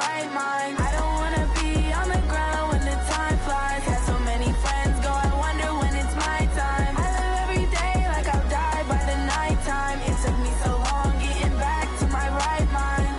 right mind. I don't wanna be on the ground when the time flies. Had so many friends go, I wonder when it's my time. I live every day like I'll die by the nighttime. It took me so long getting back to my right mind.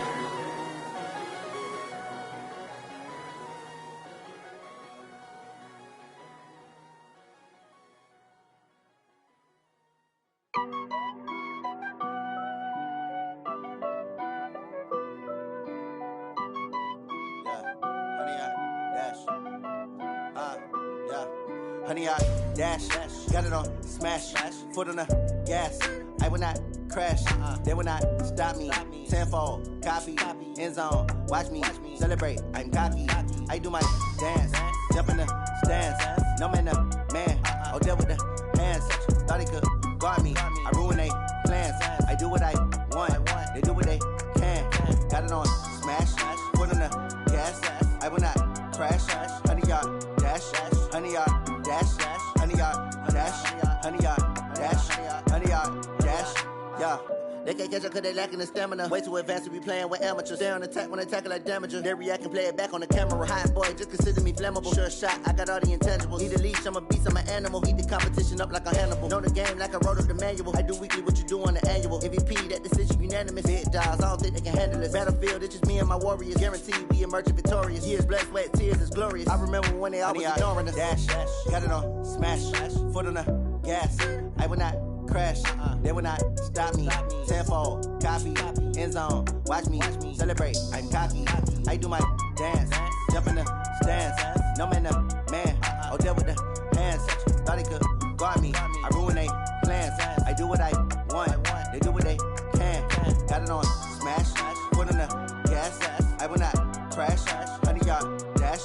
Honey, I dash, got it on smash, foot on the gas. I will not crash, they will not stop me. Tenfold, copy, end zone, watch me celebrate. I'm cocky, I do my dance, jump in the stands. No man, man, oh there with the hands. Thought he could guard me, I ruin they plans. I do what I want, they do what they can. Got it on smash, foot on the gas. I will not crash, honey, y'all dash, honey, y'all dash, honey, y'all dash, honey, y'all dash, honey, y'all dash, yeah. They can't catch up cause they lacking the stamina. Way too advanced to be playing with amateurs. They on attack when they tackle like damager. They react and play it back on the camera. Hot boy, just consider me flammable. Sure shot, I got all the intangibles. Need a leash, I'm a beast, I'm an animal. Eat the competition up like a Hannibal. Know the game like I wrote up the manual. I do weekly what you do on the annual. MVP, that decision unanimous. Big dogs, I don't think they can handle it. Battlefield, it's just me and my warriors. Guaranteed we emerge victorious. Years, blood, sweat, tears, it's glorious. I remember when they always ignoring us. Dash, got it on smash, foot on the gas. I will not crash, they will not stop me. Tenfold, copy, end zone, watch me celebrate. I'm cocky, I do my dance, jump in the stands. No man, man, oh there with the hands. Thought he could guard me, I ruin they plans. I do what I want, they do what they can. Got it on smash, foot on the gas. I will not crash, honey, y'all dash,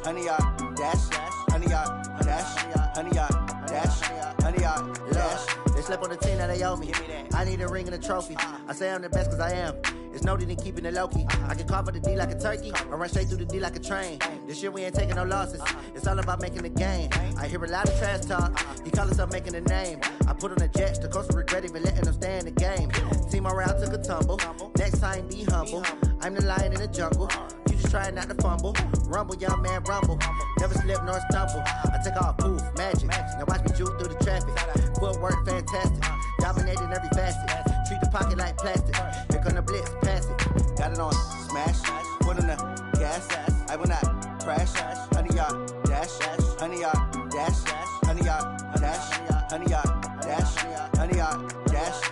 honey, y'all dash, honey, y'all dash, honey, y'all dash, honey, y'all dash. They slept on the team that they owe me. I need a ring and a trophy. I say I'm the best cause I am. It's no need in keeping it low-key. I can carve up the D like a turkey or run straight through the D like a train. This year we ain't taking no losses. It's all about making the game. I hear a lot of trash talk. He call himself making a name. I put on the Jets. The coach will regret even letting them stay in the game. Team around took a tumble. Next time be humble. I'm the lion in the jungle. You just try not to fumble. Rumble, young man, rumble. Never slip nor stumble. I take off, poof, magic. Now watch me juke through the traffic. Footwork fantastic. Dominating every facet. Treat the pocket like plastic. Here come the blitz, pass it. Got it on smash, foot on the gas. I will not crash, honey, y'all dash, honey, y'all dash, honey, y'all dash, honey, y'all dash, honey, y'all dash.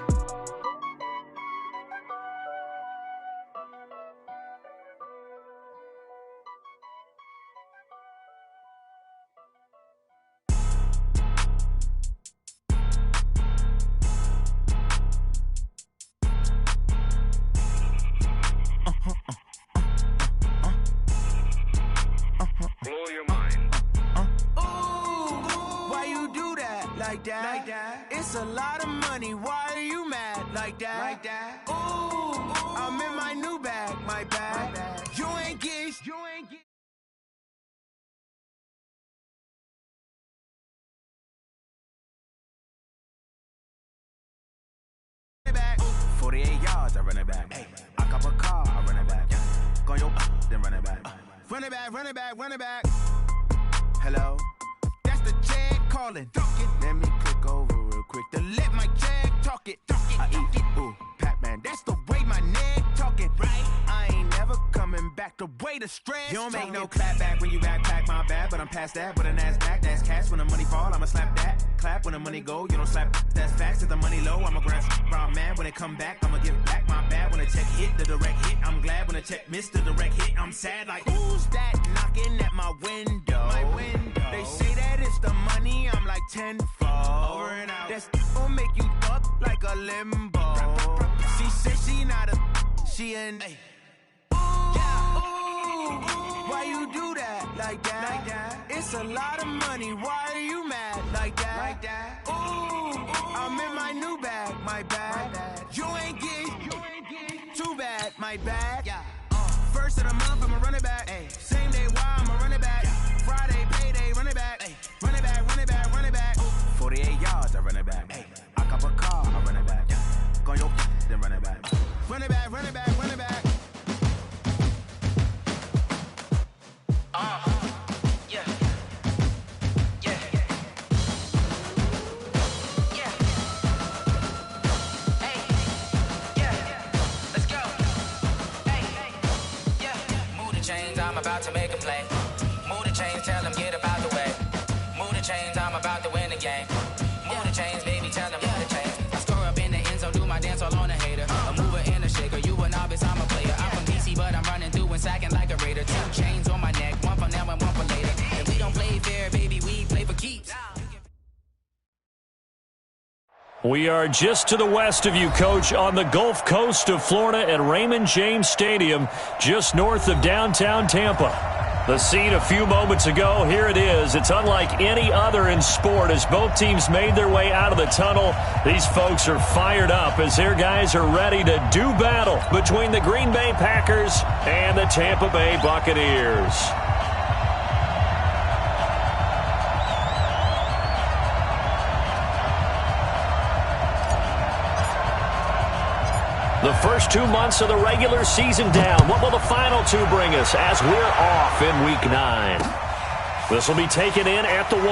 Like that. It's a lot of money. Why are you mad like that? Ooh, I'm in my new bag, my bag. You ain't get. Back. 48 yards, I run it back. Hey, I cop a car, I run it back. Go your then run it back. Run it back, run it back, run it back. Hello, that's the check calling. Let me click over real quick to let my check talk it. I eat it, ooh, Pac-Man. That's the way my neck talking. Right, I ain't never coming back. The way the stress. You don't make no clap back when you backpack, my bad. But I'm past that with a NASDAQ. That's cash when the money fall. I'ma slap that. Clap when the money go. You don't slap. That's facts. If the money low, I'ma grab brown man. When it come back, I'ma give back my bad. When the check hit, the direct hit. I'm glad when the check missed the direct hit. I'm sad like who's that knocking at my window? My window. They say that it's the money. I'm like tenfold. Over and out. That's gon' make you up like a limbo. She said she not a. She an. Hey. Why you do that like that? It's a lot of money. Why are you mad like that? Ooh, I'm in my new bag, my bag. You ain't get too bad, my bag. First of the month, I'ma run it back. Same day, why I'ma run it back. Friday, payday, run it back. Run it back, run it back, run it back. 48 yards, I run it back. I cop a car, I run it back. Go your then run it back. Run it back, run it back, run it back. chains, I'm about to make a play. Move the chains, tell them get about the way. Move the chains, I'm about to win the game. Move the chains, baby, tell them move the chains. I score up in the end zone, do my dance all on a hater. A mover and a shaker, you a novice, I'm a player. I'm from DC, but I'm running through and sacking like a raider. 2 chains on my neck, one for now and one for later. If we don't play fair, baby, we play for keeps. We are just to the west of you, Coach, on the Gulf Coast of Florida at Raymond James Stadium, just north of downtown Tampa. The scene a few moments ago, here it is. It's unlike any other in sport as both teams made their way out of the tunnel. These folks are fired up as their guys are ready to do battle between the Green Bay Packers and the Tampa Bay Buccaneers. The first 2 months of the regular season down. What will the final 2 bring us as we're off in Week 9? This will be taken in at the 1.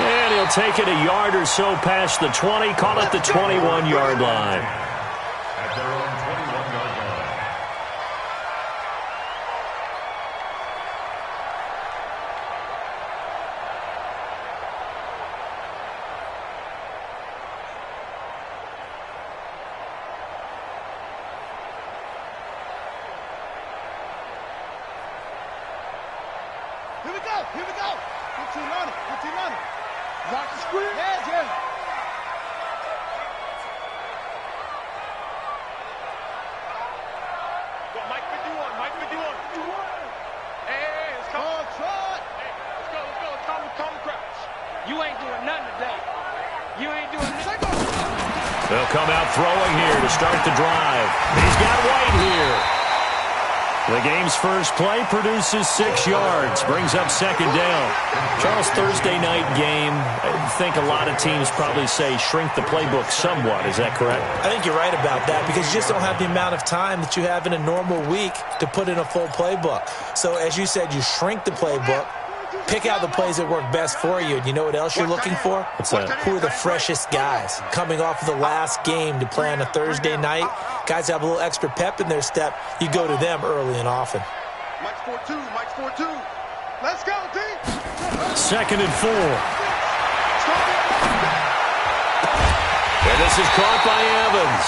And he'll take it a yard or so past the 20, call it the 21-yard line. At their own 21-yard line. Here we go. Here we go. 15 on it. 15 on it. Rock the screen. Yeah, yeah. Go, Mike 51. Mike 51. Hey, let's come. Oh, Trot. Hey, let's go. Let's go. Calm the crouch. You ain't doing nothing today. You ain't doing nothing. They'll come out throwing here to start the drive. He's got White here. The game's first play produces 6 yards, brings up second down. Charles, Thursday night game, I think a lot of teams probably say shrink the playbook somewhat. Is that correct? I think you're right about that because you just don't have the amount of time that you have in a normal week to put in a full playbook. So as you said, you shrink the playbook, pick out the plays that work best for you. And you know what else you're looking for? What's that? Who are the freshest guys coming off of the last game to play on a Thursday night? Guys have a little extra pep in their step. You go to them early and often. Mike's 4-2. Mike's 4-2. Let's go, D. Second and 4. And this is caught by Evans.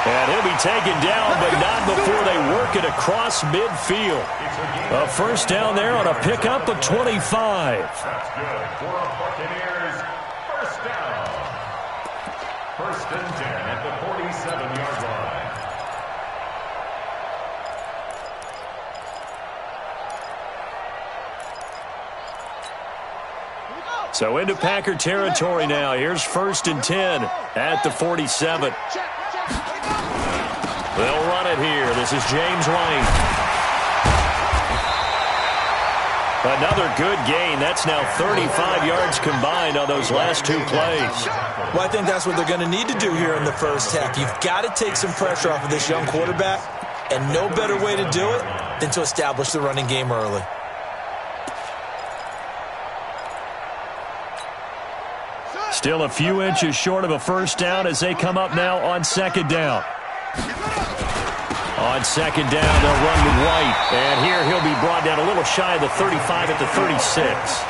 And he'll be taken down, but not before they work it across midfield. A first down there on a pickup of 25. That's good for a Buccaneers first down. First and 10 at the 47-yard line. So into Packer territory now. Here's first and 10 at the 47. They'll run it here. This is James White. Another good gain. That's now 35 yards combined on those last 2 plays. Well, I think that's what they're going to need to do here in the first half. You've got to take some pressure off of this young quarterback, and no better way to do it than to establish the running game early. Still a few inches short of a first down as they come up now on second down. On second down, they'll run with White. And here he'll be brought down a little shy of the 35 at the 36.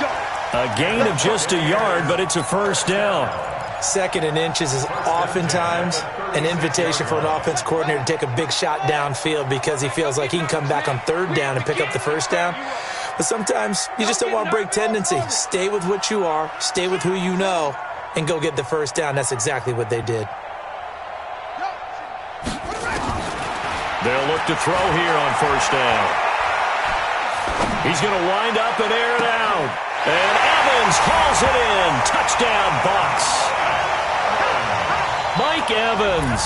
A gain of just a yard, but it's a first down. Second and inches is oftentimes an invitation for an offense coordinator to take a big shot downfield because he feels like he can come back on third down and pick up the first down. But sometimes you just don't want to break tendency. Stay with what you are, stay with who you know, and go get the first down. That's exactly what they did. They'll look to throw here on first down. He's going to wind up and air it out. And Evans hauls it in. Touchdown, Bucs. Mike Evans,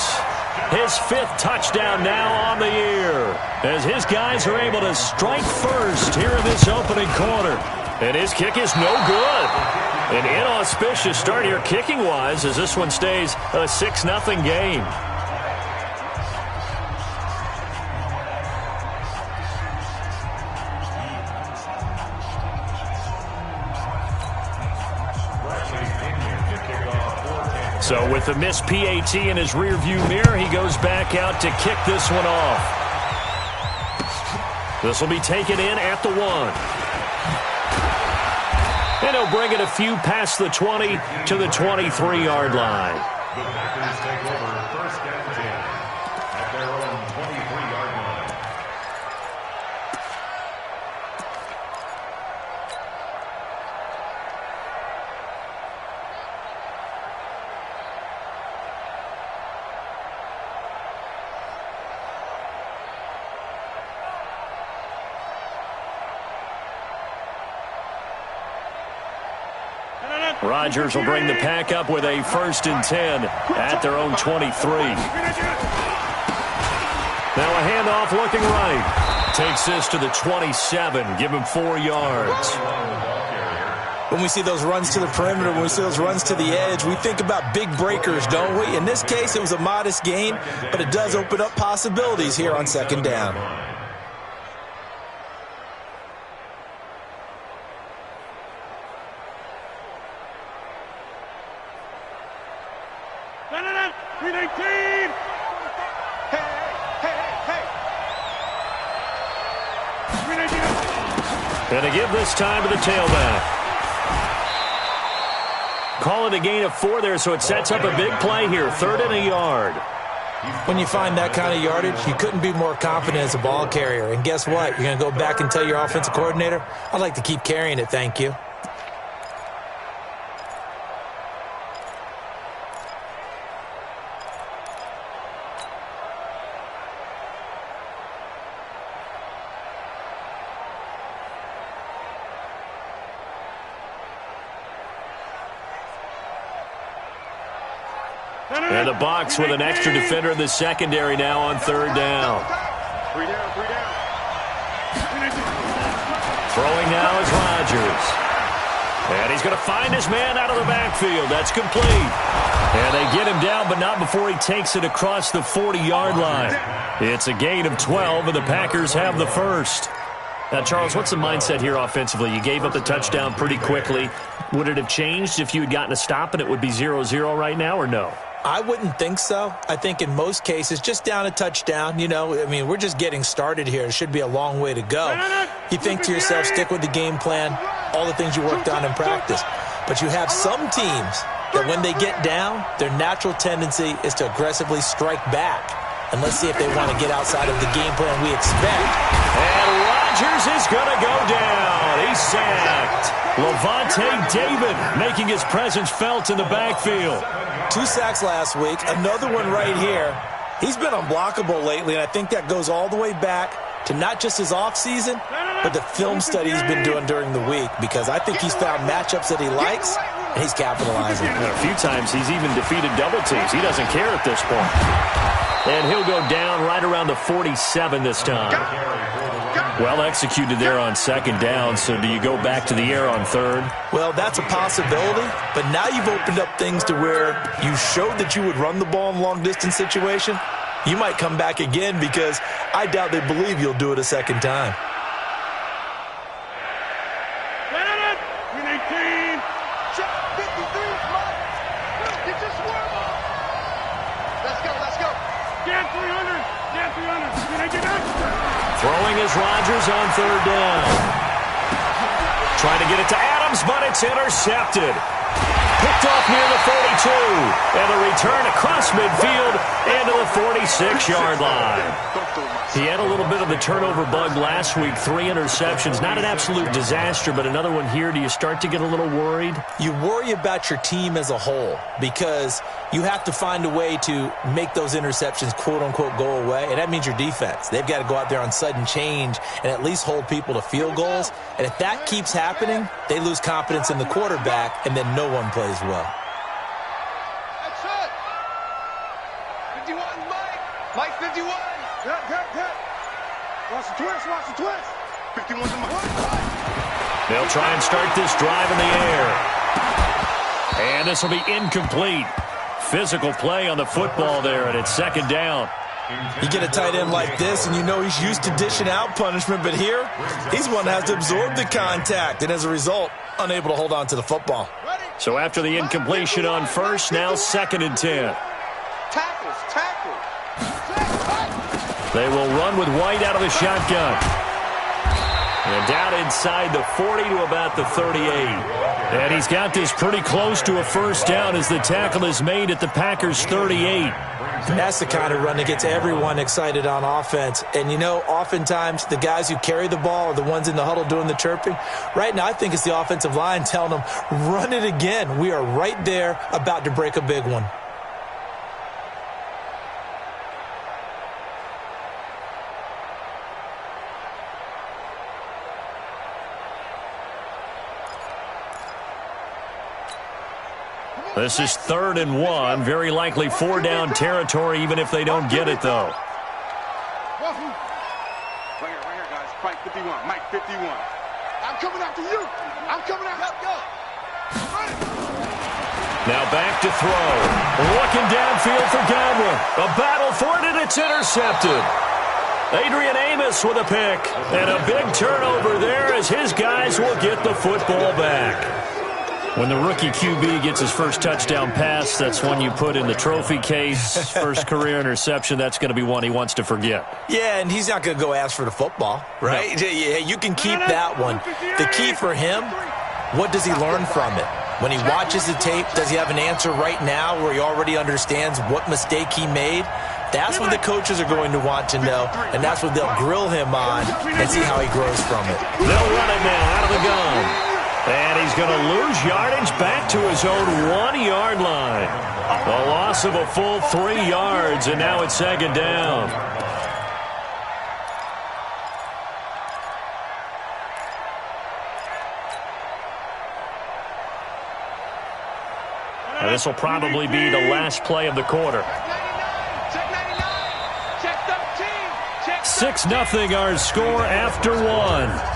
his 5th touchdown now on the year, as his guys are able to strike first here in this opening quarter. And his kick is no good. An inauspicious start here kicking-wise as this one stays a 6-0 game. So with the missed PAT in his rearview mirror, he goes back out to kick this one off. This will be taken in at the 1. And he'll bring it a few past the 20 to the 23-yard line. The Packers take over 1st and 10 at their own 23-yard line. Rodgers will bring the pack up with a 1st and 10 at their own 23. Now a handoff looking right. Takes this to the 27. Give him 4 yards. When we see those runs to the perimeter, when we see those runs to the edge, we think about big breakers, don't we? In this case, it was a modest gain, but it does open up possibilities here on 2nd down. And to give this time to the tailback. Call it a gain of 4 there, so it sets up a big play here. 3rd and a yard. When you find that kind of yardage, you couldn't be more confident as a ball carrier. And guess what? You're going to go back and tell your offensive coordinator, I'd like to keep carrying it, thank you. And the box with an extra defender in the secondary now on 3rd down. 3 down, 3 down. Throwing now is Rodgers. And he's going to find his man out of the backfield. That's complete. And they get him down, but not before he takes it across the 40-yard line. It's a gain of 12, and the Packers have the 1st. Now, Charles, what's the mindset here offensively? You gave up the touchdown pretty quickly. Would it have changed if you had gotten a stop and it would be 0-0 right now, or no? I wouldn't think so. I think in most cases, just down a touchdown, you know, I mean, we're just getting started here. It should be a long way to go. You think to yourself, stick with the game plan, all the things you worked on in practice. But you have some teams that when they get down, their natural tendency is to aggressively strike back. And let's see if they want to get outside of the game plan we expect. And Rodgers is going to go down. He's sacked. Lavonte David making his presence felt in the backfield. 2 sacks last week, another one right here. He's been unblockable lately, and I think that goes all the way back to not just his offseason, but the film study he's been doing during the week, because I think he's found matchups that he likes, and he's capitalizing. And a few times he's even defeated double teams. He doesn't care at this point. And he'll go down right around the 47 this time. Well executed there on 2nd down, so do you go back to the air on 3rd? Well, that's a possibility, but now you've opened up things to where you showed that you would run the ball in long-distance situation. You might come back again because I doubt they believe you'll do it a 2nd time. Throwing is Rodgers on 3rd down. Trying to get it to Adams, but it's intercepted. Picked off near the 42. And a return across midfield into the 46-yard line. He had a little bit of the turnover bug last week. 3 interceptions. Not an absolute disaster, but another one here. Do you start to get a little worried? You worry about your team as a whole because you have to find a way to make those interceptions, quote-unquote, go away, and that means your defense. They've got to go out there on sudden change and at least hold people to field goals, and if that keeps happening, they lose confidence in the quarterback, and then no one plays well. That's it. 51, Mike 51. Hit. Watch the twist. 51 to Mike. They'll try and start this drive in the air. And this will be incomplete. Physical play on the football there, and it's 2nd down. You get a tight end like this, and you know he's used to dishing out punishment, but here, he's one that has to absorb the contact, and as a result, unable to hold on to the football. So after the incompletion on 1st, now 2nd and 10. Tackle. They will run with White out of the shotgun. And down inside the 40 to about the 38. And he's got this pretty close to a first down as the tackle is made at the Packers' 38. And that's the kind of run that gets everyone excited on offense. And, you know, oftentimes the guys who carry the ball are the ones in the huddle doing the chirping. Right now, I think it's the offensive line telling them, run it again. We are right there about to break a big one. This is 3rd and 1. Very likely 4-down territory, even if they don't get it, though. Right here, guys. Mike 51. Mike 51. I'm coming after you. I'm coming after you. Now back to throw. Looking downfield for Godwin. A battle for it, and it's intercepted. Adrian Amos with a pick. And a big turnover there as his guys will get the football back. When the rookie QB gets his first touchdown pass, that's one you put in the trophy case. First career interception, that's going to be one he wants to forget. Yeah, and he's not going to go ask for the football, right? No. Yeah, you can keep that one. The key for him, what does he learn from it? When he watches the tape, does he have an answer right now where he already understands what mistake he made? That's what the coaches are going to want to know, and that's what they'll grill him on and see how he grows from it. They'll run it now out of the gun. And he's going to lose yardage back to his own 1-yard line. A loss of a full 3 yards, and now it's 2nd down. And this will probably be the last play of the quarter. 6-0 our score after 1.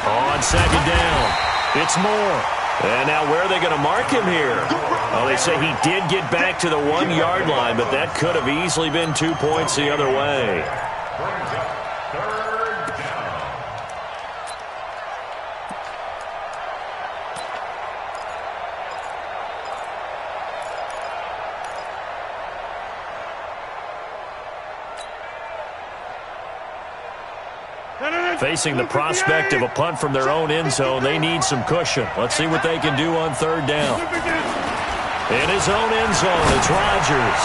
On 2nd down, it's Moore. And now where are they going to mark him here? Oh, they say he did get back to the 1-yard line, but that could have easily been 2 points the other way. Facing the prospect of a punt from their own end zone, they need some cushion. Let's see what they can do on 3rd down. In his own end zone, it's Rodgers.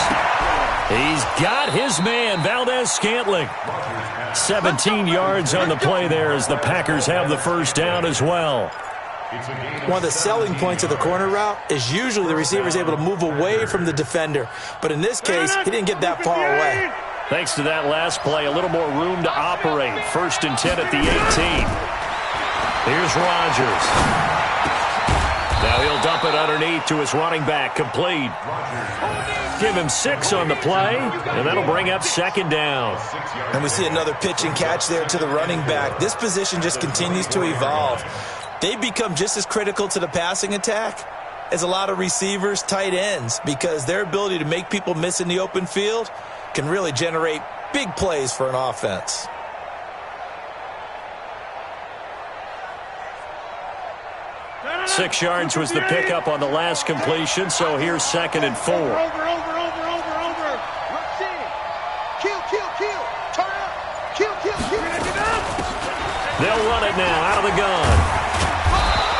He's got his man, Valdez-Scantling. 17 yards on the play there as the Packers have the first down as well. One of the selling points of the corner route is usually the receiver is able to move away from the defender. But in this case, he didn't get that far away. Thanks to that last play, a little more room to operate. 1st and 10 at the 18. Here's Rodgers. Now he'll dump it underneath to his running back, complete. Give him 6 on the play, and that'll bring up 2nd down. And we see another pitch and catch there to the running back. This position just continues to evolve. They become just as critical to the passing attack as a lot of receivers, tight ends, because their ability to make people miss in the open field can really generate big plays for an offense. Six yards was the pickup on the last completion, so here's 2nd and 4. Over. Let's see. Kill. Turn up. Kill. They'll run it now out of the gun.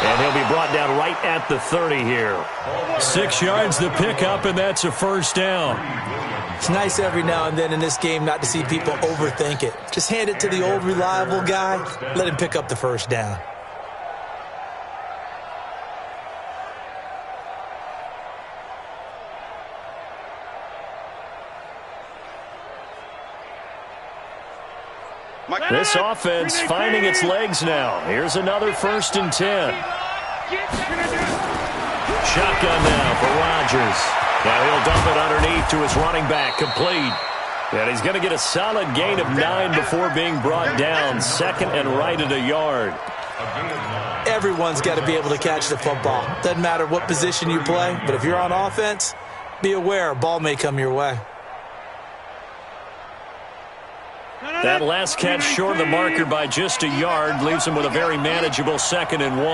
And he'll be brought down right at the 30 here. 6 yards the pickup, and that's a first down. It's nice every now and then in this game not to see people overthink it. Just hand it to the old reliable guy. Let him pick up the first down. This offense finding its legs now. Here's another 1st and 10. Shotgun now for Rodgers. Now he'll dump it underneath to his running back, complete. And he's going to get a solid gain of 9 before being brought down. 2nd and right at a yard. Everyone's got to be able to catch the football. Doesn't matter what position you play, but if you're on offense, be aware a ball may come your way. That last catch short of the marker by just a yard leaves him with a very manageable 2nd and 1.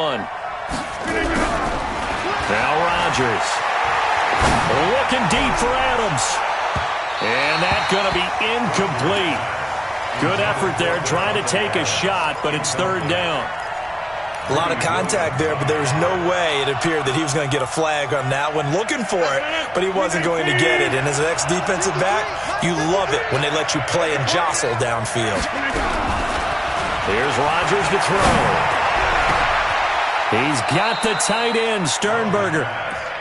Now Rodgers. Looking deep for Adams. And that's going to be incomplete. Good effort there trying to take a shot, but it's 3rd down. A lot of contact there, but there was no way it appeared that he was going to get a flag on that one. Looking for it, but he wasn't going to get it. And as an ex-defensive back, you love it when they let you play and jostle downfield. Here's Rodgers to throw. He's got the tight end, Sternberger.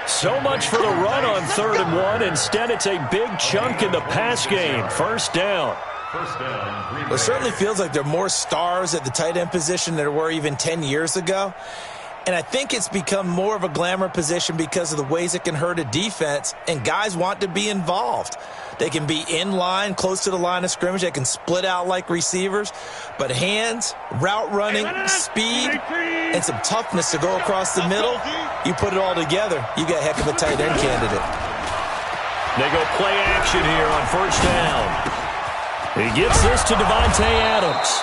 So much for the run on 3rd and 1. Instead, it's a big chunk in the pass game. 1st down. It certainly feels like there are more stars at the tight end position than there were even 10 years ago. And I think it's become more of a glamour position because of the ways it can hurt a defense, and guys want to be involved. They can be in line, close to the line of scrimmage. They can split out like receivers. But hands, route running, speed, and some toughness to go across the middle, you put it all together, you got a heck of a tight end candidate. They go play action here on 1st down. He gets this to Davante Adams.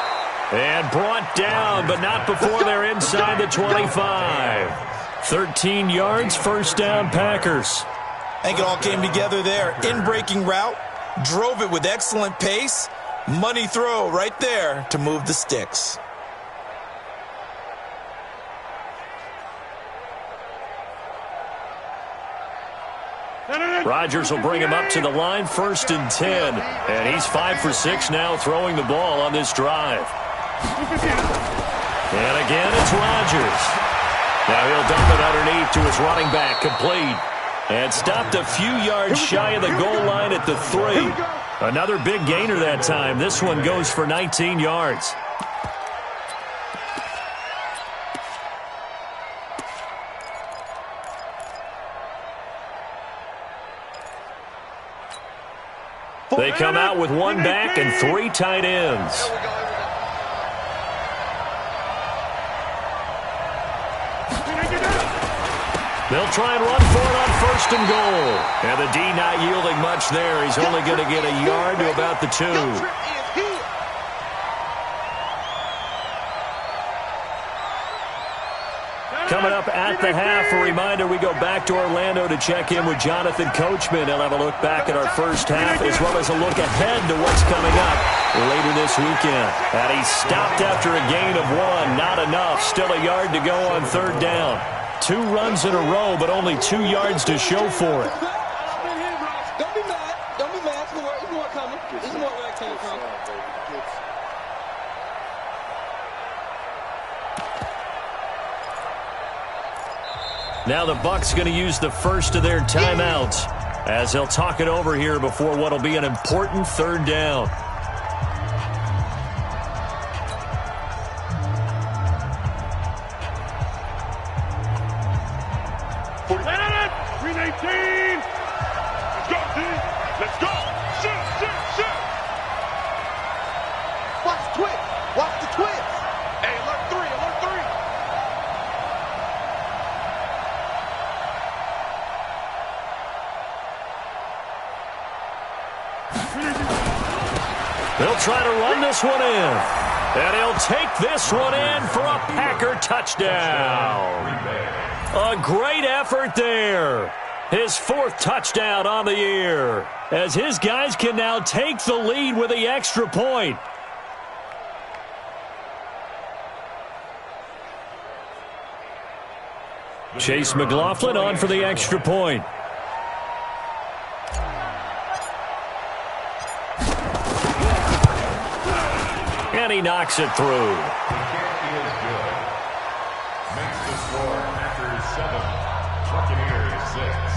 And brought down, but not before they're inside the 25. 13 yards, 1st down, Packers. I think it all came together there. In-breaking route, drove it with excellent pace. Money throw right there to move the sticks. Rodgers will bring him up to the line, 1st and 10. And he's 5 for 6 now throwing the ball on this drive. And again, it's Rodgers. Now he'll dump it underneath to his running back, complete. And stopped a few yards shy of the goal line at the 3. Another big gainer that time. This one goes for 19 yards. They come out with 1 back and 3 tight ends. They'll try and run for it on 1st and goal. And the D not yielding much there. He's only going to get a yard to about the 2. Coming up at the half, a reminder, we go back to Orlando to check in with Jonathan Coachman. He'll have a look back at our 1st half as well as a look ahead to what's coming up later this weekend. And he stopped after a gain of 1. Not enough. Still a yard to go on 3rd down. 2 runs in a row, but only 2 yards to show for it. Don't be mad. Don't be mad. There's more coming. There's more where it came from. Now the Bucs going to use the first of their timeouts as they'll talk it over here before what will be an important 3rd down. Let's go! Shoot! Watch the twist! Watch the twist! Hey, alert 3! They'll try to run this one in. And he'll take this one in for a Packer touchdown. A great effort there. His 4th touchdown on the year, as his guys can now take the lead with the extra point. Chase McLaughlin on for the extra point. And he knocks it through. Makes the score Packers 7, Buccaneers 6.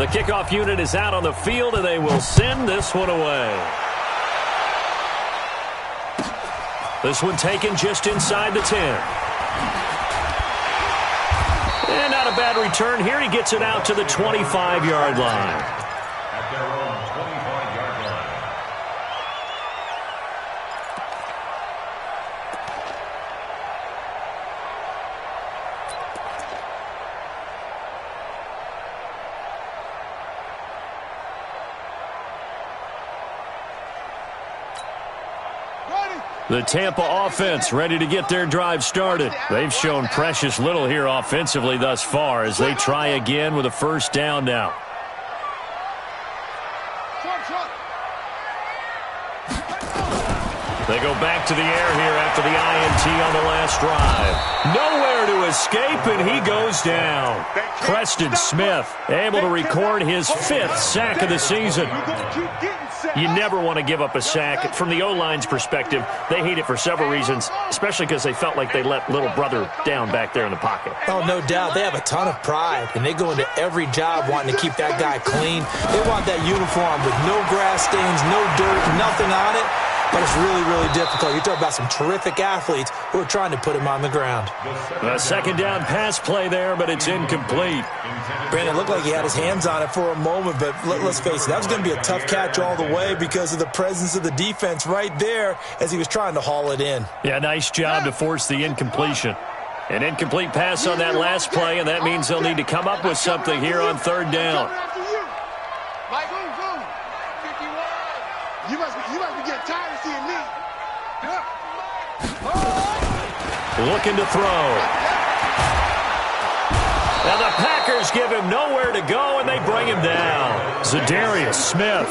The kickoff unit is out on the field, and they will send this one away. This one taken just inside the 10. And not a bad return here. He gets it out to the 25-yard line. At their own 25-yard line. The Tampa offense ready to get their drive started. They've shown precious little here offensively thus far as they try again with a first down now. They go back to the air here after the INT on the last drive. Nowhere to escape, and he goes down. Preston Smith able to record his 5th sack of the season. You never want to give up a sack. From the O-line's perspective, they hate it for several reasons, especially because they felt like they let little brother down back there in the pocket. Oh, no doubt. They have a ton of pride, and they go into every job wanting to keep that guy clean. They want that uniform with no grass stains, no dirt, nothing on it. But it's really, really difficult. You're talking about some terrific athletes who are trying to put him on the ground. A second down pass play there, but it's incomplete. Brandon, it looked like he had his hands on it for a moment, but let's face it, that was going to be a tough catch all the way because of the presence of the defense right there as he was trying to haul it in. Yeah, nice job to force the incompletion. An incomplete pass on that last play, and that means they'll need to come up with something here on third down. You must be getting tired of seeing me. Looking to throw. Now the Packers give him nowhere to go, and they bring him down. Zadarius Smith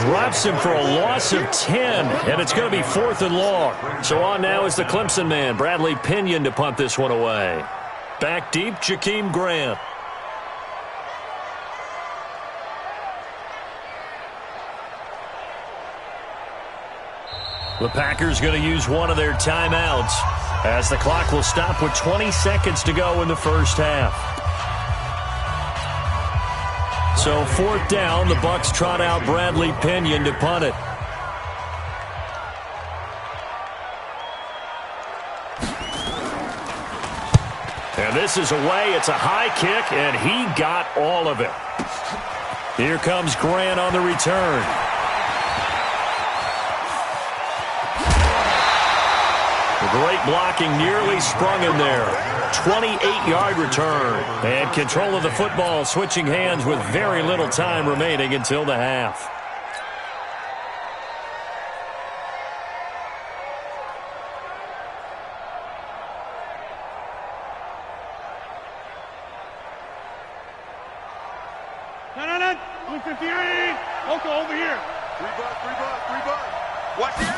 drops him for a loss of 10, and it's going to be 4th and long. So on now is the Clemson man, Bradley Pinion, to punt this one away. Back deep, Jakeem Grant. The Packers going to use one of their timeouts as the clock will stop with 20 seconds to go in the first half. So 4th down, the Bucs trot out Bradley Pinion to punt it. And this is away. It's a high kick, and he got all of it. Here comes Grant on the return. Great blocking, nearly sprung him there. 28-yard return. And control of the football switching hands with very little time remaining until the half. No. 158. Okay, over here. 3 bucks. Watch it.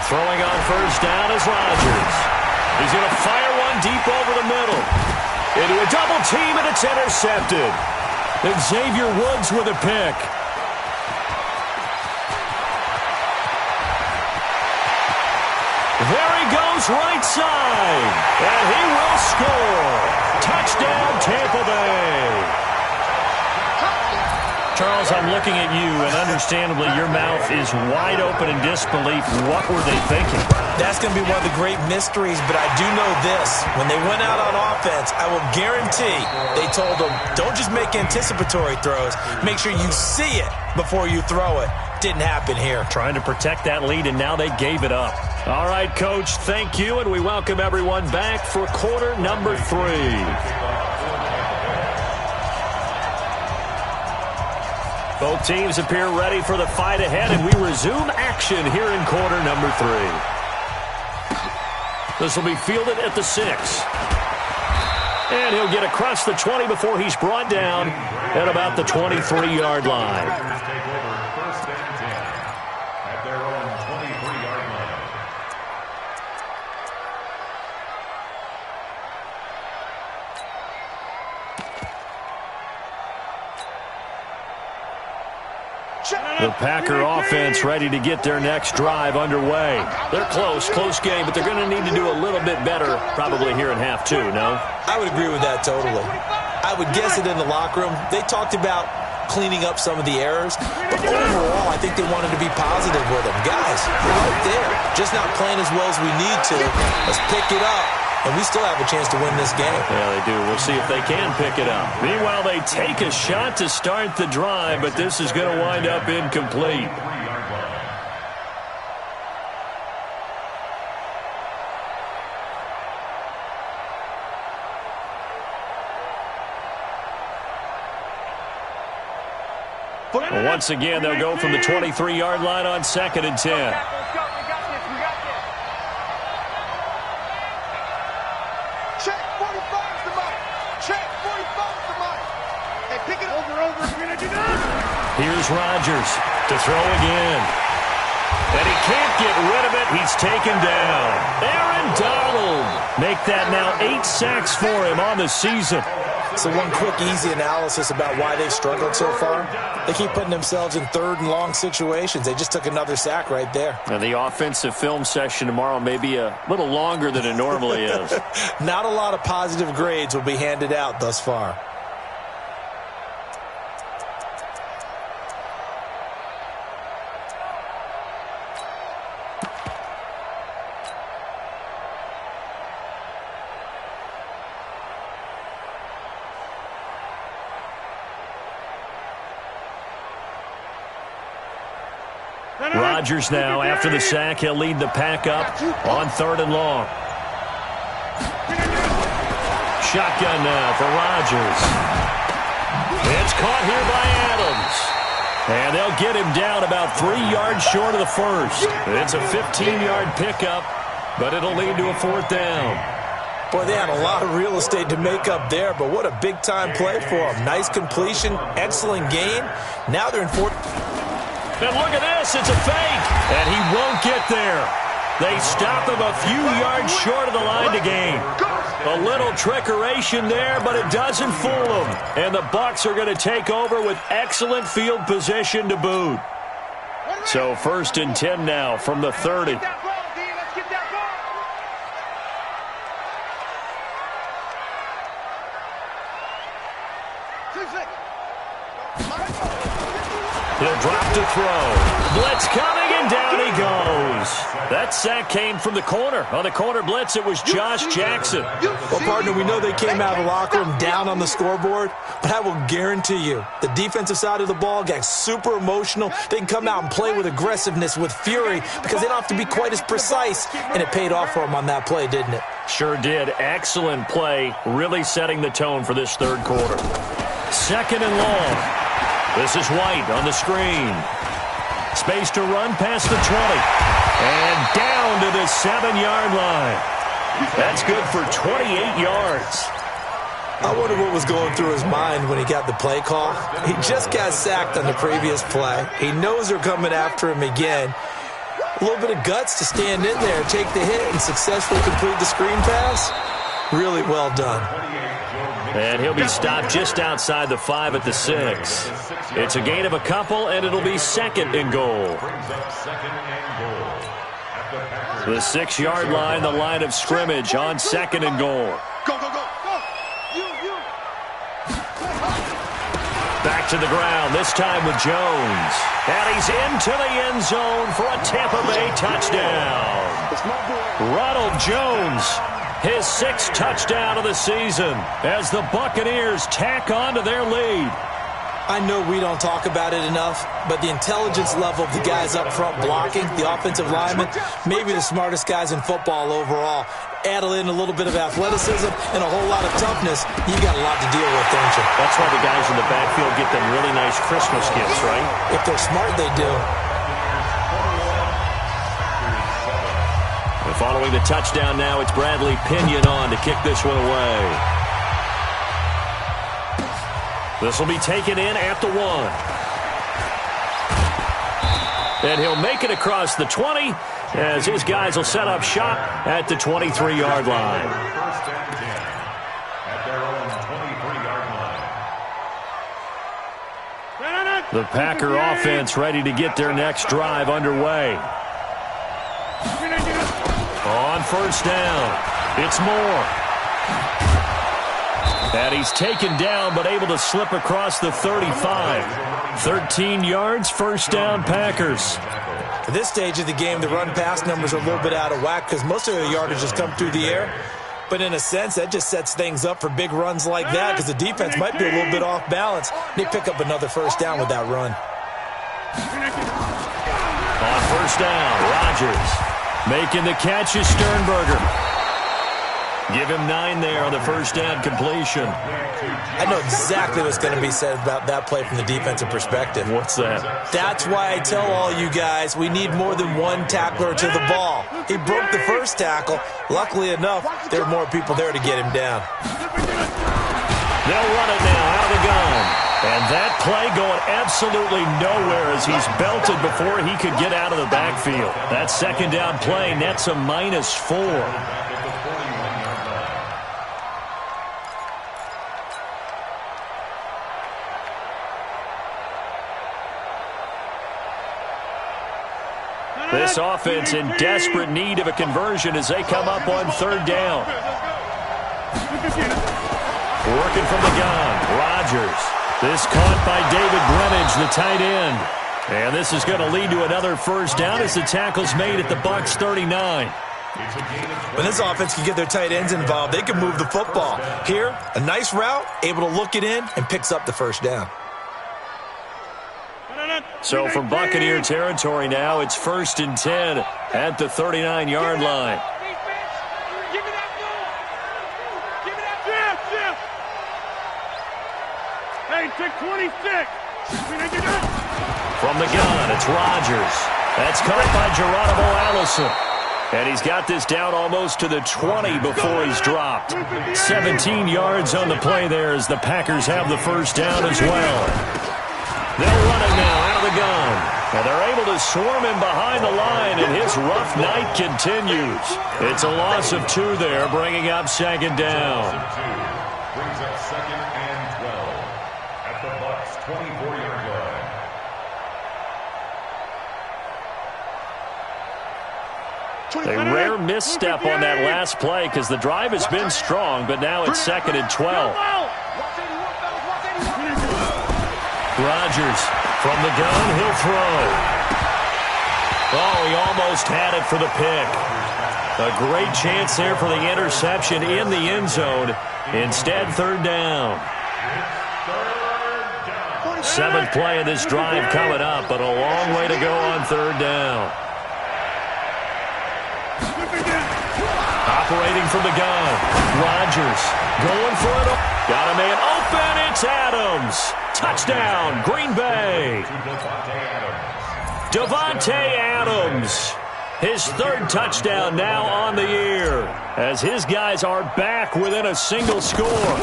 Throwing on first down is Rodgers. He's going to fire one deep over the middle. Into a double team, and it's intercepted. And Xavier Woods with a pick. There he goes right side. And he will score. Touchdown, Tampa Bay. Charles, I'm looking at you, and understandably, your mouth is wide open in disbelief. What were they thinking? That's going to be one of the great mysteries, but I do know this. When they went out on offense, I will guarantee they told them, don't just make anticipatory throws. Make sure you see it before you throw it. Didn't happen here. Trying to protect that lead, and now they gave it up. All right, Coach, thank you, and we welcome everyone back for quarter number 3. Both teams appear ready for the fight ahead, and we resume action here in quarter number 3. This will be fielded at the 6. And he'll get across the 20 before he's brought down at about the 23-yard line. Take over first and 10 at their own 23-yard line. The Packer offense ready to get their next drive underway. They're close game, but they're going to need to do a little bit better probably here in half 2, no? I would agree with that totally. I would guess it in the locker room. They talked about cleaning up some of the errors, but overall, I think they wanted to be positive with them. Guys, we're right there. Just not playing as well as we need to. Let's pick it up, and we still have a chance to win this game. Yeah, they do. We'll see if they can pick it up. Meanwhile, they take a shot to start the drive, but this is going to wind up incomplete. Once again, they'll go from the 23-yard line on 2nd and 10. Let's go. We got this. Check 45's the money. Check 45's the money. Hey, pick it over. We're going to do that. Here's Rodgers to throw again. And he can't get rid of it. He's taken down. Aaron Donald. Make that now 8 sacks for him on the season. So one quick, easy analysis about why they've struggled so far. They keep putting themselves in 3rd and long situations. They just took another sack right there. And the offensive film session tomorrow may be a little longer than it normally is. Not a lot of positive grades will be handed out thus far. Rodgers now, after the sack, he'll lead the pack up on 3rd and long. Shotgun now for Rodgers. It's caught here by Adams. And they'll get him down about 3 yards short of the first. It's a 15-yard pickup, but it'll lead to a 4th down. Boy, they had a lot of real estate to make up there, but what a big-time play for them. Nice completion, excellent gain. Now they're in 4th. And look at this, it's a fake, and he won't get there. They stop him a few yards short of the line to gain. A little trickeration there, but it doesn't fool them. And the Bucs are going to take over with excellent field position to boot. So 1st and 10 now from the 30. He'll drop to throw. Blitz coming, and down he goes. That sack came from the corner. On the corner blitz, it was Josh Jackson. Well, partner, we know they came out of the locker room down on the scoreboard, but I will guarantee you the defensive side of the ball got super emotional. They can come out and play with aggressiveness, with fury, because they don't have to be quite as precise, and it paid off for them on that play, didn't it? Sure did. Excellent play, really setting the tone for this 3rd quarter. 2nd and long. This is White on the screen. Space to run past the 20. And down to the 7-yard line. That's good for 28 yards. I wonder what was going through his mind when he got the play call. He just got sacked on the previous play. He knows they're coming after him again. A little bit of guts to stand in there, take the hit, and successfully complete the screen pass. Really well done. And he'll be stopped just outside the 5 at the 6. It's a gain of a couple, and it'll be 2nd and goal. The 6-yard line, the line of scrimmage on 2nd and goal. Go, go, go, go. Back to the ground, this time with Jones. And he's into the end zone for a Tampa Bay touchdown. Ronald Jones, his 6th touchdown of the season as the Buccaneers tack on to their lead. I know we don't talk about it enough, but the intelligence level of the guys up front blocking, the offensive linemen, maybe the smartest guys in football overall. Add in a little bit of athleticism and a whole lot of toughness, you got a lot to deal with, don't you? That's why the guys in the backfield get them really nice Christmas gifts, right? If they're smart, they do. And following the touchdown now, it's Bradley Pinion on to kick this one away. This will be taken in at the 1. And he'll make it across the 20 as his guys will set up shop at the 23-yard line. First and 10 at their own 23-yard line. The Packer offense ready to get their next drive underway. On 1st down, it's Moore. And he's taken down but able to slip across the 35. 13 yards, first down, Packers. At this stage of the game, the run-pass numbers are a little bit out of whack because most of the yardage has come through the air. But in a sense, that just sets things up for big runs like that because the defense might be a little bit off balance. They pick up another first down with that run. On first down, Rodgers making the catch is Sternberger. Give him 9 there on the first down completion. I know exactly what's going to be said about that play from the defensive perspective. What's that? That's why I tell all you guys we need more than one tackler to the ball. He broke the first tackle. Luckily enough, there were more people there to get him down. They'll run it now out of the gun. And that play going absolutely nowhere as he's belted before he could get out of the backfield. That second down play nets a -4. This offense in desperate need of a conversion as they come up on third down. Working from the gun, Rodgers. This caught by David Brenage, the tight end. And this is going to lead to another first down as the tackle's made at the Bucs 39. When this offense can get their tight ends involved, they can move the football. Here, a nice route, able to look it in, and picks up the first down. So from Buccaneer territory now, it's 1st and 10 at the 39-yard line. Hey, take 26. From the gun, it's Rodgers. That's caught by Geronimo Allison. And he's got this down almost to the 20 before he's dropped. 17 yards on the play there as the Packers have the first down as well. They'll run it now out of the gun. And they're able to swarm him behind the line, and his rough night continues. It's a loss of 2 there, bringing up second down. Brings up 2nd and 12 at the Bucs 24-yard line. A rare misstep on that last play because the drive has been strong, but now it's 2nd and 12. Rodgers from the gun, he'll throw. Oh, he almost had it for the pick. A great chance there for the interception in the end zone. Instead, third down. 7th play of this drive coming up, but a long way to go on third down. Operating from the gun, Rodgers going for it. Got a man open, it's Adams. Touchdown, Green Bay. Davante Adams. His 3rd touchdown now on the year as his guys are back within a single score.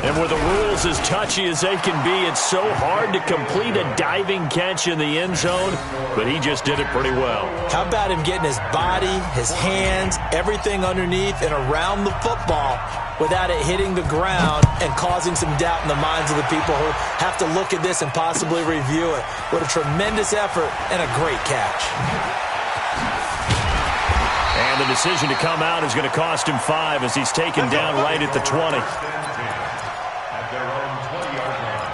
And with the rules as touchy as they can be, it's so hard to complete a diving catch in the end zone, but he just did it pretty well. How about him getting his body, his hands, everything underneath and around the football without it hitting the ground and causing some doubt in the minds of the people who have to look at this and possibly review it. What a tremendous effort and a great catch. And the decision to come out is going to cost him 5 as he's taken down right at the 20. At their own 20-yard line.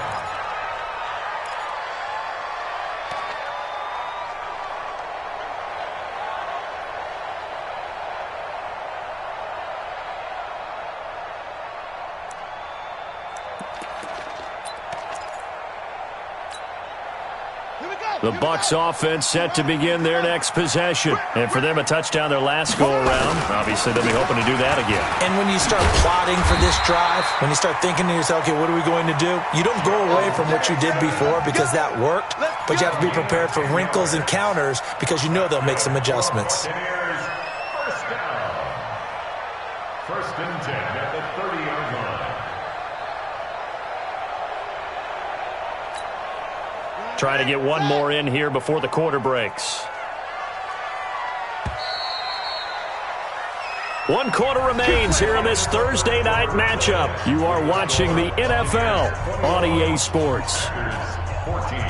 The Bucs offense set to begin their next possession. And for them, a touchdown their last go-around. Obviously, they'll be hoping to do that again. And when you start plotting for this drive, when you start thinking to yourself, okay, what are we going to do? You don't go away from what you did before because that worked, but you have to be prepared for wrinkles and counters because you know they'll make some adjustments. First down. 1st and 10 at the 30-yard line. Trying to get one more in here before the quarter breaks. 1 quarter remains here in this Thursday night matchup. You are watching the NFL on EA Sports. 14.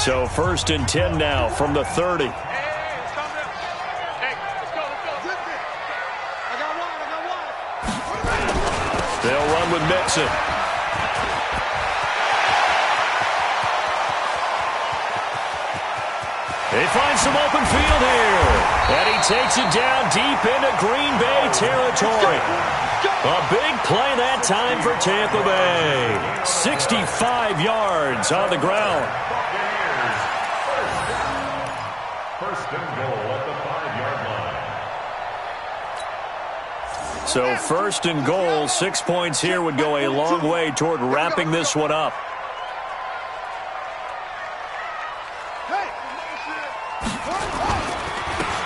So 1st and 10 now from the 30. They'll run with Mixon. They find some open field here. And he takes it down deep into Green Bay territory. A big play that time for Tampa Bay. 65 yards on the ground. First and goal at the 5-yard line. So 1st and goal, 6 points here would go a long way toward wrapping this one up.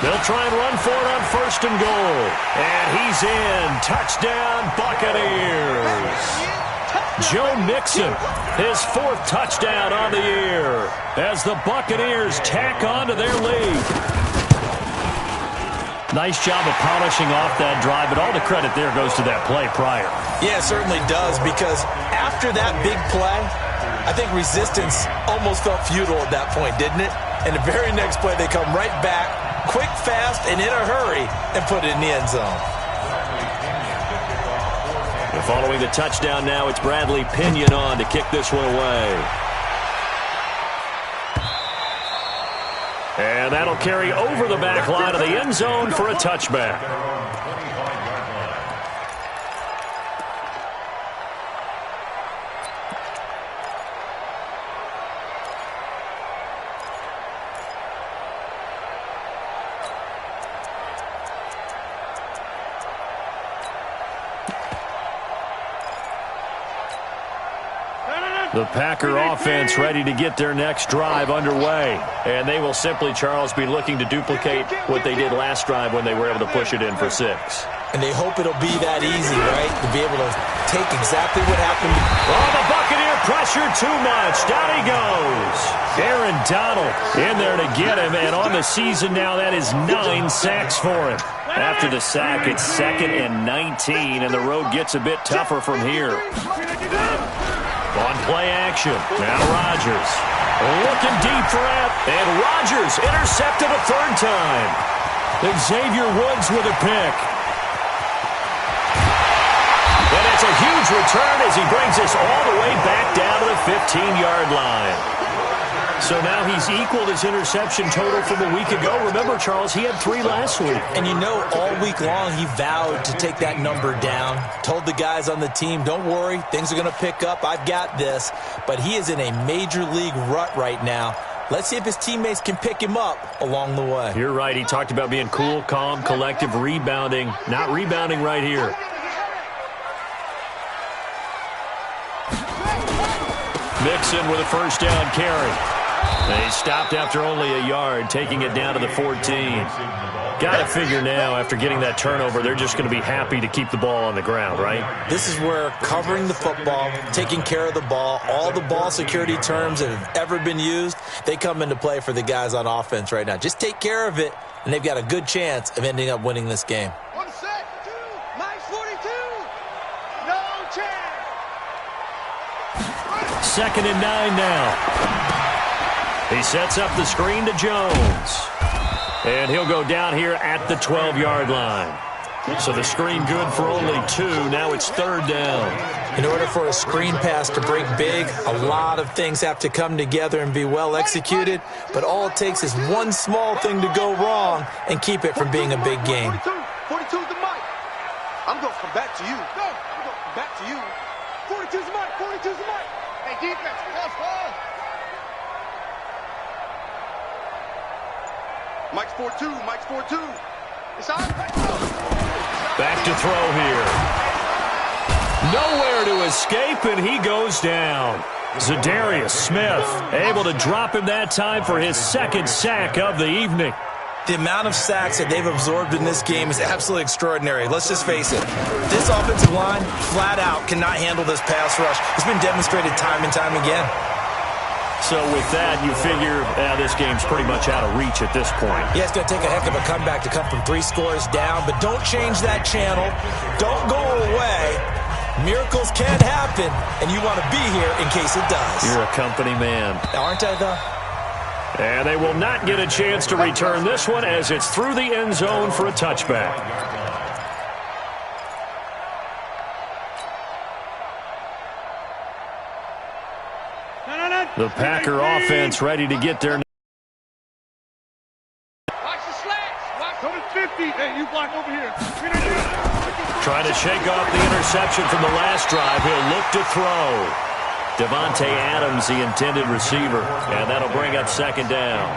They'll try and run for it on 1st and goal. And he's in. Touchdown, Buccaneers. Joe Mixon, his 4th touchdown on the year as the Buccaneers tack on to their lead. Nice job of polishing off that drive, but all the credit there goes to that play prior. Yeah, it certainly does, because after that big play, I think resistance almost felt futile at that point, didn't it? And the very next play, they come right back, quick, fast, and in a hurry, and put it in the end zone. And following the touchdown now, it's Bradley Pinion on to kick this one away. And that'll carry over the back line of the end zone for a touchback. The Packer offense ready to get their next drive underway. And they will simply, Charles, be looking to duplicate what they did last drive when they were able to push it in for 6. And they hope it'll be that easy, right? To be able to take exactly what happened. Oh, the Buccaneer pressure too much. Down he goes. Aaron Donald in there to get him. And on the season now, that is 9 sacks for him. After the sack, it's 2nd and 19, and the road gets a bit tougher from here. On play action, now Rodgers looking deep for it, and Rodgers intercepted a 3rd time. Xavier Woods with a pick. And it's a huge return as he brings us all the way back down to the 15-yard line. So now he's equaled his interception total from a week ago. Remember, Charles, he had 3 last week. And you know, all week long he vowed to take that number down. Told the guys on the team, don't worry, things are going to pick up. I've got this. But he is in a major league rut right now. Let's see if his teammates can pick him up along the way. You're right. He talked about being cool, calm, collective, rebounding. Not rebounding right here. Mixon with a 1st down carry. They stopped after only a yard, taking it down to the 14. Got to figure now, after getting that turnover, they're just going to be happy to keep the ball on the ground, right? This is where covering the football, taking care of the ball, all the ball security terms that have ever been used, they come into play for the guys on offense right now. Just take care of it, and they've got a good chance of ending up winning this game. 1 set, 2, Mike 42, no chance. 2nd and 9 now. He sets up the screen to Jones. And he'll go down here at the 12-yard line. So the screen good for only 2. Now it's 3rd down. In order for a screen pass to break big, a lot of things have to come together and be well executed. But all it takes is one small thing to go wrong and keep it from being a big game. 42 is the mic. I'm going to come back to you. I'm going to come back to you. 42 is the mic. 42 is the mic. Hey, defense, cross. Mike's 4-2. Mike's 4-2. It's on. Back to throw here. Nowhere to escape, and he goes down. Zadarius Smith able to drop him that time for his 2nd sack of the evening. The amount of sacks that they've absorbed in this game is absolutely extraordinary. Let's just face it. This offensive line, flat out, cannot handle this pass rush. It's been demonstrated time and time again. So with that, you figure this game's pretty much out of reach at this point. Yeah, it's going to take a heck of a comeback to come from 3 scores down, but don't change that channel. Don't go away. Miracles can happen, and you want to be here in case it does. You're a company man. Aren't I, though? And they will not get a chance to return this one as it's through the end zone for a touchback. The Packer offense ready to get there. Watch the slats. Watch. Go to 50. Hey, you block over here. Trying to shake off the interception from the last drive. He'll look to throw. Devontae Adams, the intended receiver, and that'll bring up second down.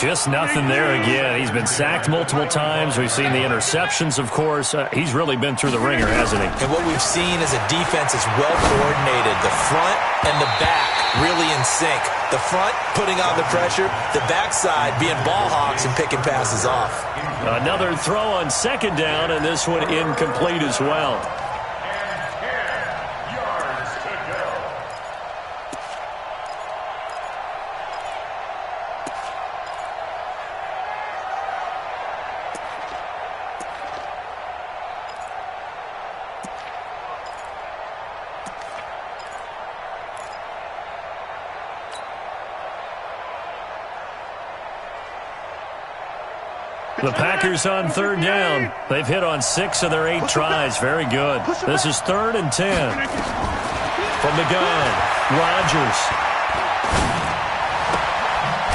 Just nothing there again. He's been sacked multiple times. We've seen the interceptions, of course. He's really been through the ringer, hasn't he? And what we've seen is a defense that's well coordinated. The front and the back really in sync. The front putting on the pressure, the backside being ball hawks and picking passes off. Another throw on second down, and this one incomplete as well. The Packers on third down. They've hit on 6 of their 8 tries. Very good. This is 3rd and 10. From the gun, Rodgers.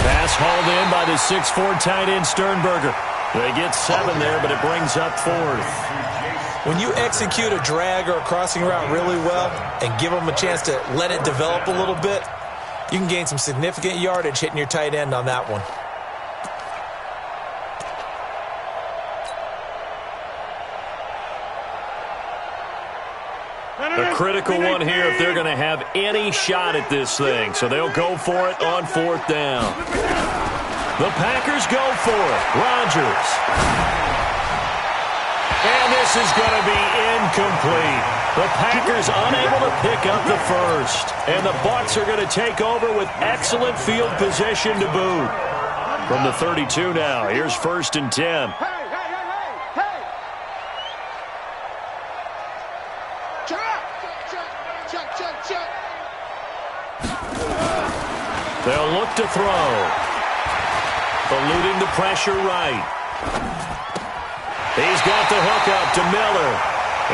Pass hauled in by the 6'4" tight end Sternberger. They get 7 there, but it brings up 4th. When you execute a drag or a crossing route really well and give them a chance to let it develop a little bit, you can gain some significant yardage hitting your tight end on that one. A critical one here if they're going to have any shot at this thing. So they'll go for it on 4th down. The Packers go for it. Rodgers. And this is going to be incomplete. The Packers unable to pick up the first. And the Bucs are going to take over with excellent field position to boot. From the 32 now, here's 1st and 10. They'll look to throw. Eluding the pressure right. He's got the hook up to Miller.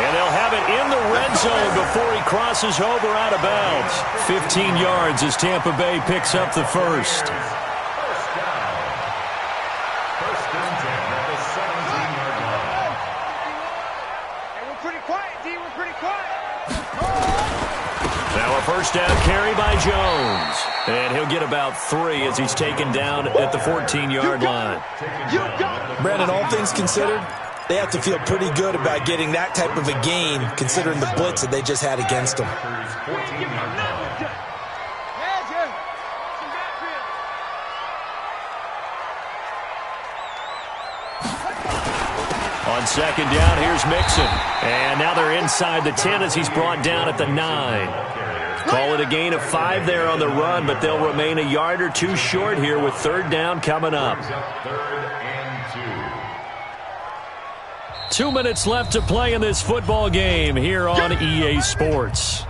And they'll have it in the red zone before he crosses over out of bounds. 15 yards as Tampa Bay picks up the first. Now a first down carry by Jones. And he'll get about 3 as he's taken down at the 14-yard line. Brandon, all things considered, they have to feel pretty good about getting that type of a gain considering the blitz that they just had against them. On second down, here's Mixon. And now they're inside the 10 as he's brought down at the 9. Call it a gain of 5 there on the run, but they'll remain a yard or 2 short here with 3rd down coming up. 2 minutes left to play in this football game here on EA Sports.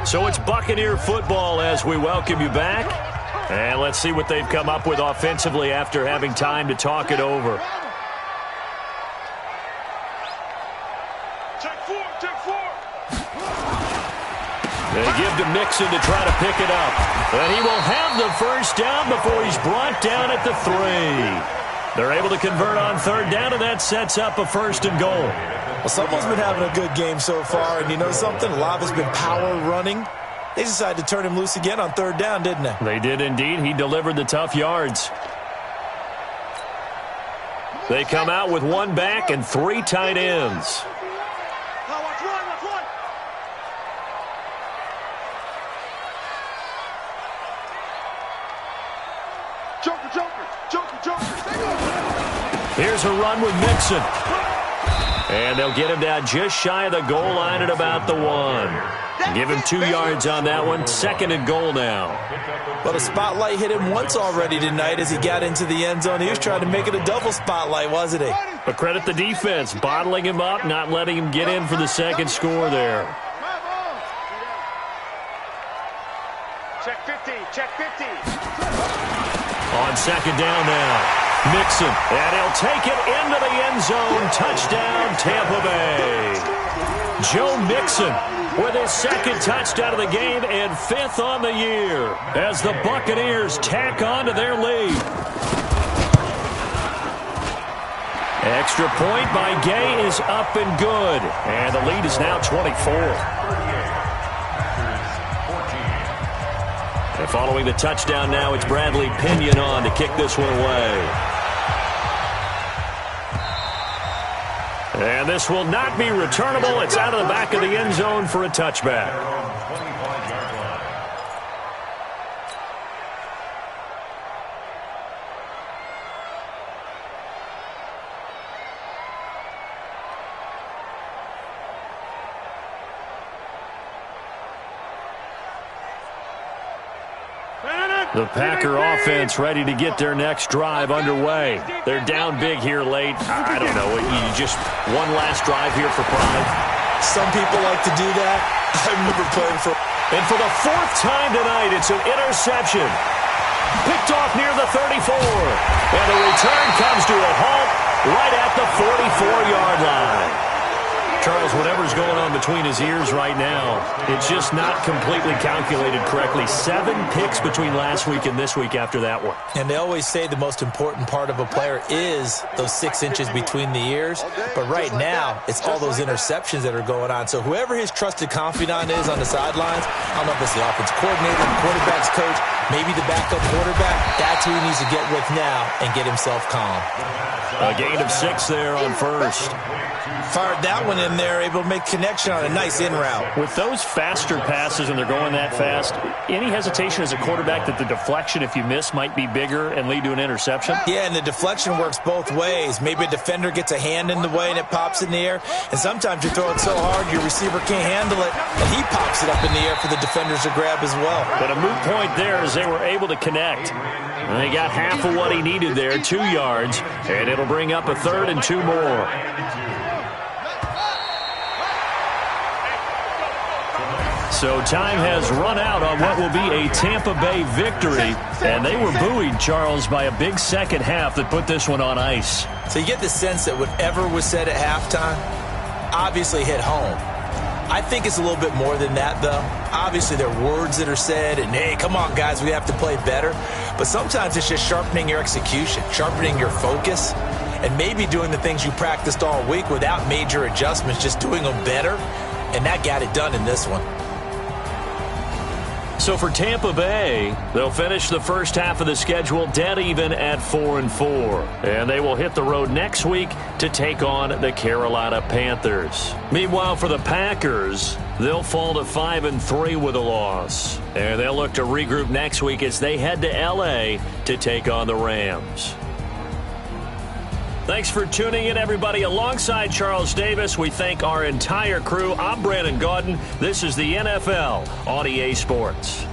So it's Buccaneer football as we welcome you back. And let's see what they've come up with offensively after having time to talk it over. They give to Mixon to try to pick it up. And he will have the first down before he's brought down at the 3. They're able to convert on 3rd down, and that sets up a 1st and goal. Well, someone's been having a good game so far, and you know something? A lot has been power running. They decided to turn him loose again on 3rd down, didn't they? They did indeed. He delivered the tough yards. They come out with 1 back and 3 tight ends. Here's a run with Mixon. And they'll get him down just shy of the goal line at about the 1. Give him 2 yards on that one. 2nd and goal now. Well, the spotlight hit him once already tonight as he got into the end zone. He was trying to make it a double spotlight, wasn't he? But credit the defense, bottling him up, not letting him get in for the second score there. Check 50, check 50. On second down now. Mixon, and he'll take it into the end zone. Touchdown, Tampa Bay. Joe Mixon with his second touchdown of the game and 5th on the year as the Buccaneers tack on to their lead. Extra point by Gay is up and good, and the lead is now 24. And following the touchdown now, it's Bradley Pinion on to kick this one away. And this will not be returnable. It's out of the back of the end zone for a touchback. The Packer offense ready to get their next drive underway. They're down big here late. I don't know. You just one last drive here for pride. Some people like to do that. I remember playing for... And for the 4th time tonight, it's an interception. Picked off near the 34. And the return comes to a halt right at the 44-yard line. Charles, whatever's going on between his ears right now, it's just not completely calculated correctly. 7 picks between last week and this week after that one. And they always say the most important part of a player is those 6 inches between the ears. But right now, it's all those interceptions that are going on. So whoever his trusted confidant is on the sidelines, I don't know if it's the offensive coordinator, the quarterback's coach, maybe the backup quarterback, that's who he needs to get with now and get himself calm. A gain of 6 there on first. Fired that one in there, able to make connection on a nice in route. With those faster passes and they're going that fast, any hesitation as a quarterback that the deflection, if you miss, might be bigger and lead to an interception? Yeah, and the deflection works both ways. Maybe a defender gets a hand in the way and it pops in the air. And sometimes you throw it so hard your receiver can't handle it, and he pops it up in the air for the defenders to grab as well. But a moot point there as they were able to connect. And they got half of what he needed there, 2 yards, and it'll bring up a 3rd and 2 more. So time has run out on what will be a Tampa Bay victory. And they were buoyed, Charles, by a big second half that put this one on ice. So you get the sense that whatever was said at halftime obviously hit home. I think it's a little bit more than that, though. Obviously, there are words that are said, and, hey, come on, guys, we have to play better. But sometimes it's just sharpening your execution, sharpening your focus, and maybe doing the things you practiced all week without major adjustments, just doing them better. And that got it done in this one. So for Tampa Bay, they'll finish the first half of the schedule dead even at 4-4. And they will hit the road next week to take on the Carolina Panthers. Meanwhile, for the Packers, they'll fall to 5-3 with a loss. And they'll look to regroup next week as they head to L.A. to take on the Rams. Thanks for tuning in, everybody. Alongside Charles Davis, we thank our entire crew. I'm Brandon Gaudin. This is the NFL on EA Sports.